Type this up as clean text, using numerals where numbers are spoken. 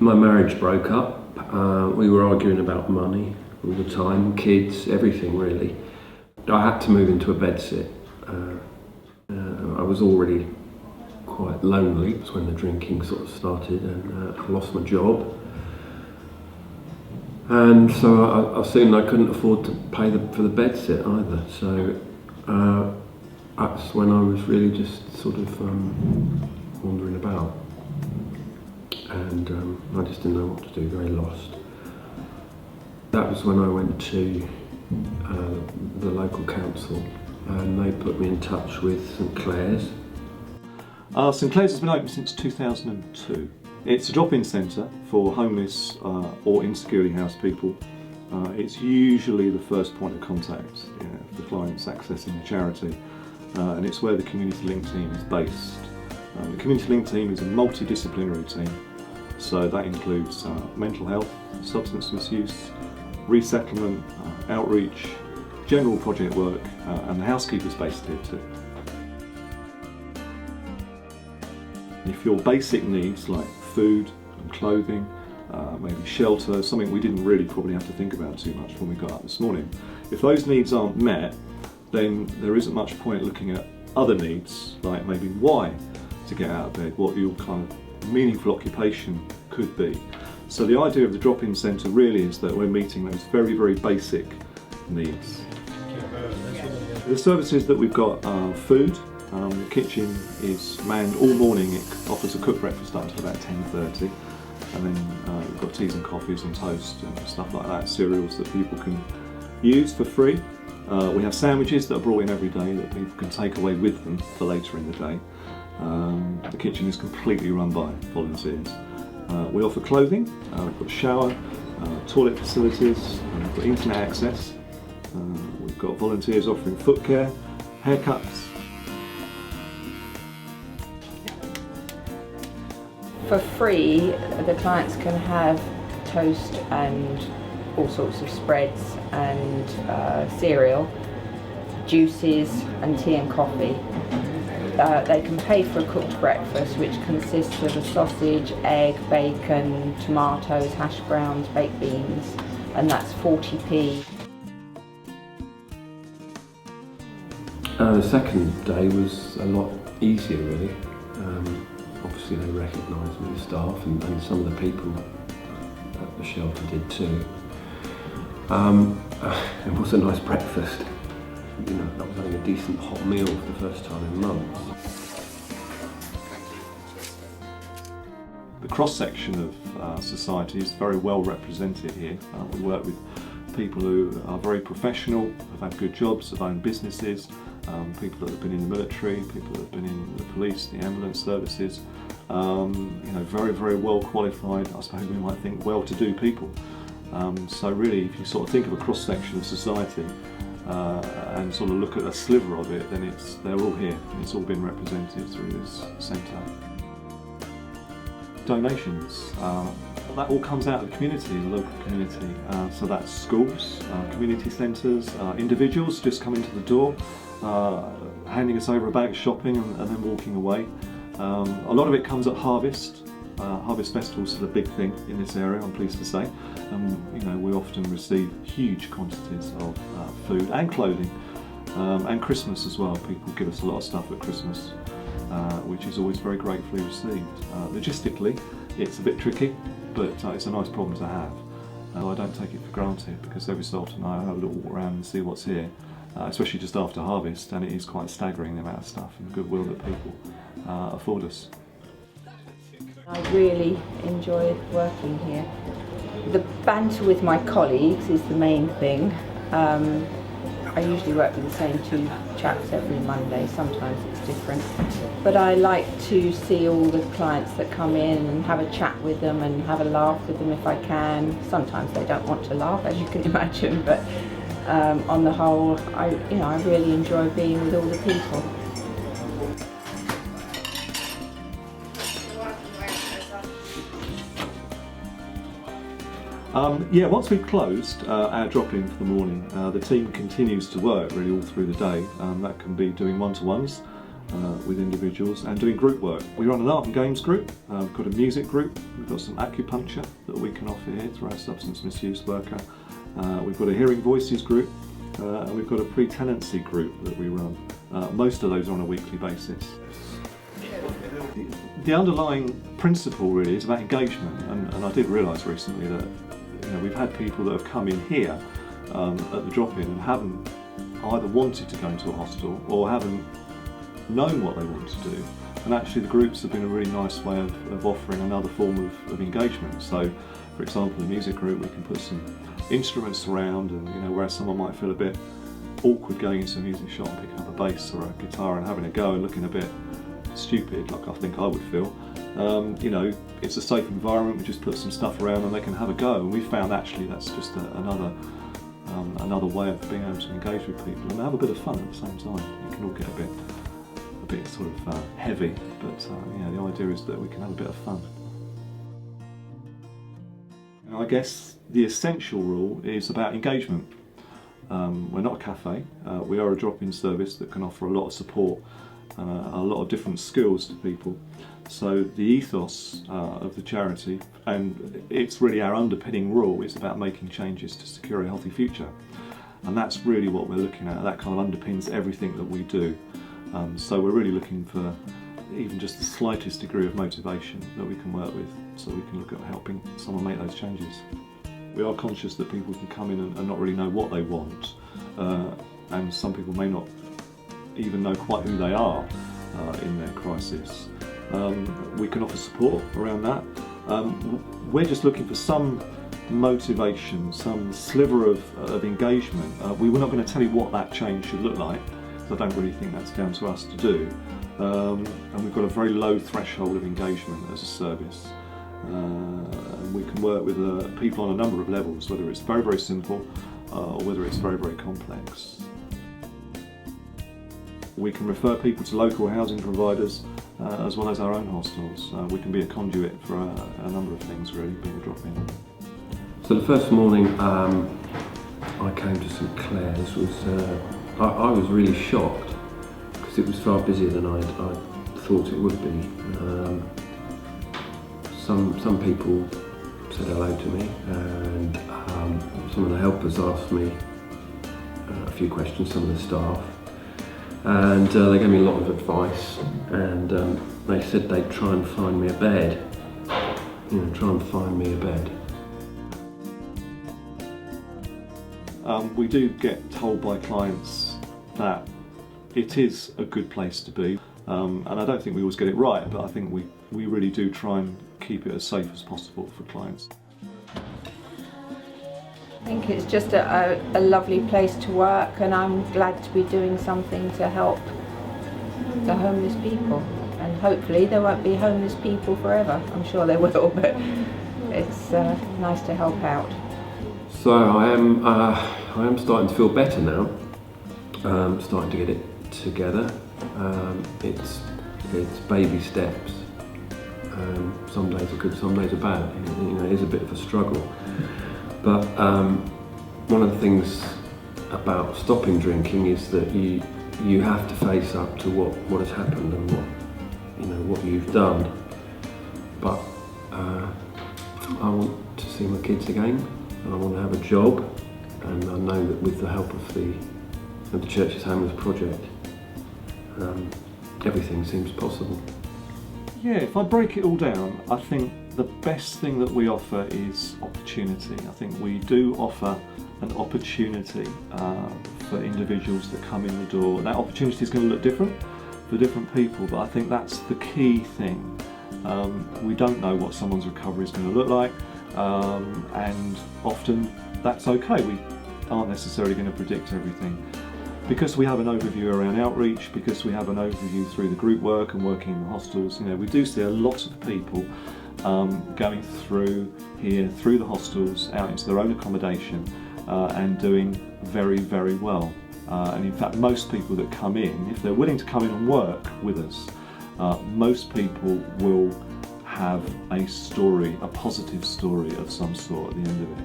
My marriage broke up. We were arguing about money all the time, kids, everything really. I had to move into a bedsit. I was already quite lonely. It was when the drinking sort of started, and I lost my job. And so I soon I couldn't afford to pay for the bedsit either. So that's when I was really just sort of wandering about. And I just didn't know what to do, very lost. That was when I went to the local council, and they put me in touch with St Clare's. St Clare's has been open since 2002. It's a drop-in centre for homeless or insecurely housed people. It's usually the first point of contact for clients accessing the charity, and it's where the Community Link team is based. The Community Link team is a multidisciplinary team, so that includes mental health, substance misuse, resettlement, outreach, general project work, and the housekeeper's based here too. If your basic needs like food and clothing, maybe shelter, something we didn't really probably have to think about too much when we got up this morning, if those needs aren't met, then there isn't much point looking at other needs, like maybe why to get out of bed, what your kind of meaningful occupation could be. So the idea of the drop-in centre really is that we're meeting those very, very basic needs. The services that we've got are food. The kitchen is manned all morning. It offers a cooked breakfast up until about 10:30, and then we've got teas and coffees and toast and stuff like that, cereals that people can use for free. We have sandwiches that are brought in every day that people can take away with them for later in the day. The kitchen is completely run by volunteers. We offer clothing, we've got shower, toilet facilities, we've got internet access. We've got volunteers offering foot care, haircuts. For free, the clients can have toast and all sorts of spreads and cereal, juices and tea and coffee. They can pay for a cooked breakfast, which consists of a sausage, egg, bacon, tomatoes, hash browns, baked beans, and that's 40p. The second day was a lot easier really. Obviously they recognised me, the staff, and some of the people at the shelter did too. It was a nice breakfast. You know, I was having a decent hot meal for the first time in months. The cross-section of society is very well represented here. We work with people who are very professional, have had good jobs, have owned businesses, people that have been in the military, people that have been in the police, the ambulance services, you know, very, very well qualified, I suppose we might think well-to-do people. So really, if you sort of think of a cross-section of society and sort of look at a sliver of it, then they're all here, and it's all been represented through this centre. Donations, that all comes out of the community, the local community. So that's schools, community centres, individuals just come into the door, handing us over a bag of shopping and then walking away. A lot of it comes at harvest. Harvest festivals are the big thing in this area, I'm pleased to say. You know, we often receive huge quantities of food and clothing, and Christmas as well. People give us a lot of stuff at Christmas, which is always very gratefully received. Logistically, it's a bit tricky, but it's a nice problem to have. I don't take it for granted, because every so often I have a little walk around and see what's here, especially just after harvest, and it is quite staggering the amount of stuff and goodwill that people afford us. I really enjoy working here. The banter with my colleagues is the main thing. I usually work with the same two chaps every Monday, sometimes it's different. But I like to see all the clients that come in and have a chat with them and have a laugh with them if I can. Sometimes they don't want to laugh, as you can imagine, but on the whole, I really enjoy being with all the people. Once we've closed our drop-in for the morning, the team continues to work really all through the day. That can be doing one-to-ones, with individuals, and doing group work. We run an art and games group, we've got a music group, we've got some acupuncture that we can offer here through our substance misuse worker, we've got a hearing voices group, and we've got a pre-tenancy group that we run. Most of those are on a weekly basis. The underlying principle really is about engagement, and I did realise recently that we've had people that have come in here at the drop-in and haven't either wanted to go into a hostel or haven't known what they want to do, and actually the groups have been a really nice way of offering another form of engagement. So for example, the music group, we can put some instruments around, and whereas someone might feel a bit awkward going into a music shop and picking up a bass or a guitar and having a go and looking a bit stupid, like I think I would feel, it's a safe environment. We just put some stuff around and they can have a go, and we found actually that's just another way of being able to engage with people and have a bit of fun at the same time. You can all get a bit sort of heavy, but the idea is that we can have a bit of fun. And I guess the essential rule is about engagement. We're not a cafe, we are a drop-in service that can offer a lot of support and a lot of different skills to people. So the ethos of the charity, and it's really our underpinning rule, is about making changes to secure a healthy future. And that's really what we're looking at. That kind of underpins everything that we do. So we're really looking for even just the slightest degree of motivation that we can work with, so we can look at helping someone make those changes. We are conscious that people can come in and not really know what they want, and some people may not even know quite who they are in their crisis. We can offer support around that. We're just looking for some motivation, some sliver of engagement. We're not going to tell you what that change should look like, because I don't really think that's down to us to do. And we've got a very low threshold of engagement as a service. And we can work with people on a number of levels, whether it's very, very simple or whether it's very, very complex. We can refer people to local housing providers as well as our own hostels. We can be a conduit for a number of things, really, being a drop-in. So the first morning I came to St Clare's I was really shocked, because it was far busier than I thought it would be. Some people said hello to me, and some of the helpers asked me a few questions, some of the staff, and they gave me a lot of advice, and they said they'd try and find me a bed, We do get told by clients that it is a good place to be, and I don't think we always get it right, but I think we really do try and keep it as safe as possible for clients. I think it's just a lovely place to work, and I'm glad to be doing something to help the homeless people, and hopefully there won't be homeless people forever. I'm sure there will, but it's nice to help out. So I am starting to feel better now. Starting to get it together. It's baby steps. Some days are good, some days are bad. It is a bit of a struggle. But one of the things about stopping drinking is that you have to face up to what has happened and what you've done. But I want to see my kids again, and I want to have a job, and I know that with the help of the Church's Homeless Project, everything seems possible. Yeah, if I break it all down, I think the best thing that we offer is opportunity. I think we do offer an opportunity for individuals that come in the door. That opportunity is going to look different for different people, but I think that's the key thing. We don't know what someone's recovery is going to look like, and often that's okay. We aren't necessarily going to predict everything. Because we have an overview around outreach, because we have an overview through the group work and working in the hostels, we do see a lot of people going through here, through the hostels, out into their own accommodation and doing very, very well. And in fact, most people that come in, if they're willing to come in and work with us, most people will have a story, a positive story of some sort at the end of it.